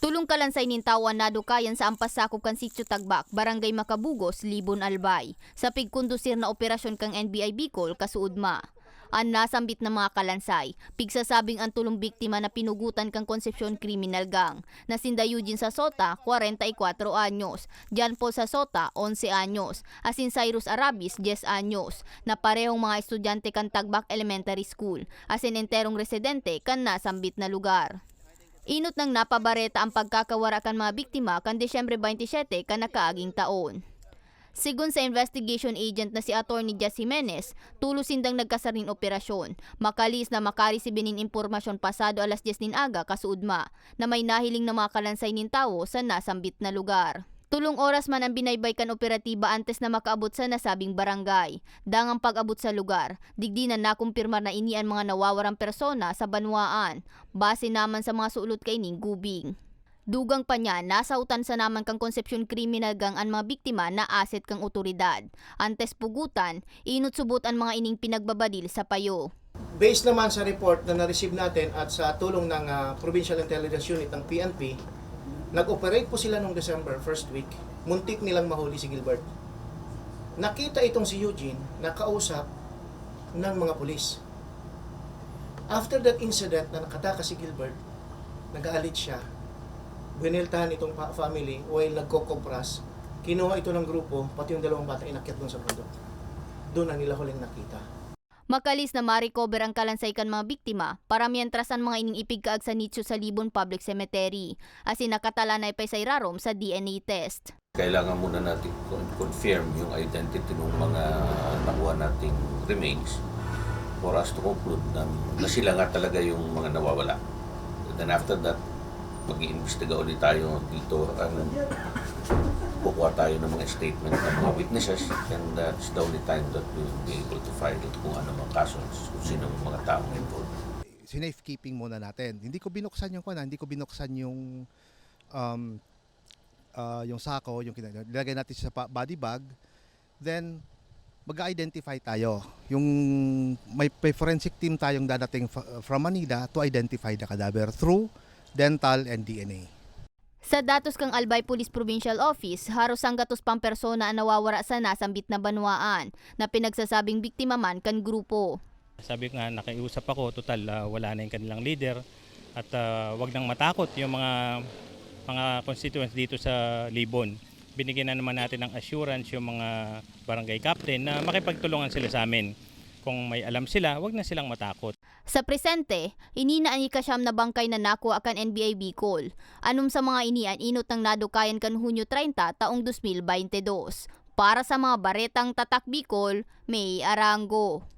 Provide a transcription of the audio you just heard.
Tulong kalansay nintawan nadukayan sa ampasakop kan Sitio Tagbak, Barangay Makabugos, Libon Albay. Sa pigkondusir na operasyon kang NBI Bicol, kasuudma. Ang nasambit ng mga kalansay, pigsasabing ang tulong biktima na pinugutan kang Concepcion Criminal Gang, na sinda Eugene Sasota, 44 anyos, Jan Paul Sasota, 11 anyos, asin Cyrus Arabis, 10 anyos, na parehong mga estudyante kan Tagbak Elementary School, asin enterong residente kan nasambit na lugar. Inot ng napabareta ang pagkakawara kan mga biktima kan Desyembre 27 kan nakaaging taon. Sigun sa investigation agent na si Attorney Jess Jimenez, tulos sindang nagkasaring operasyon, makalis na makarisibinin impormasyon pasado alas 10 nin aga kasuudma, na may nahiling na mga kalansay nin tawo sa nasambit na lugar. Tulong oras man ang binaybay kan operatiba antes na makaabot sa nasabing barangay. Dangang pag-abot sa lugar, digdi na nakumpirma na inian mga nawawarang persona sa banwaan, base naman sa mga suulot kay ning gubing. Dugang pa niya, nasautan sa naman kang Concepcion Criminal Gang ang mga biktima na asset kang otoridad. Antes pugutan, inut subot ang mga ining pinagbabadil sa payo. Based naman sa report na na-receive natin at sa tulong ng Provincial Intelligence Unit ng PNP, nag-operate po sila noong December first week. Muntik nilang mahuli si Gilbert. Nakita itong si Eugene na kausap ng mga pulis. After that incident na nakatakas si Gilbert, nag-aalit siya. Biniltahan itong family while nagkokopras. Kinuha ito ng grupo, pati yung dalawang bata inakyat doon sa bundok. Doon na nila huling nakita. Makalis na ma-recover ang kalansay kan mga biktima para mientras ang mga ining ipigkaag sa nicho sa Libon Public Cemetery, asin nakatala na ipay rarom sa DNA test. Kailangan muna natin confirm yung identity ng mga nakuha nating remains for us to conclude na sila nga talaga yung mga nawawala. And then after that, mag-iimbestiga ulit tayo dito, kukuha tayo ng mga statement ng mga witnesses, and that's the only time that we will be able to find out kung ano mga kaso, kung sino mga taong involved. Safekeeping muna natin. Hindi ko binuksan yung yung sako, yung nilagay natin sa body bag, then mag-identify tayo. Yung may forensic team tayong dadating from Manila to identify the cadaver through dental and DNA. Sa datos kang Albay Police Provincial Office, haros ang gatos pang persona ang nawawara sa nasambit na banwaan na pinagsasabing biktima man kan grupo. Sabi ko nga, nakiusap ako, total wala na yung kanilang leader at wag nang matakot yung mga constituents dito sa Libon. Binigyan na naman natin ng assurance yung mga barangay captain na makipagtulungan sila sa amin. Kung may alam sila, wag na silang matakot. Sa presente, ininaan ikasyam na bangkay na nakuha kan NBI Bicol. Anum sa mga inian inot ng nadukayan kan Hunyo 30 taong 2022. Para sa mga baretang Tatak Bicol, May Arango.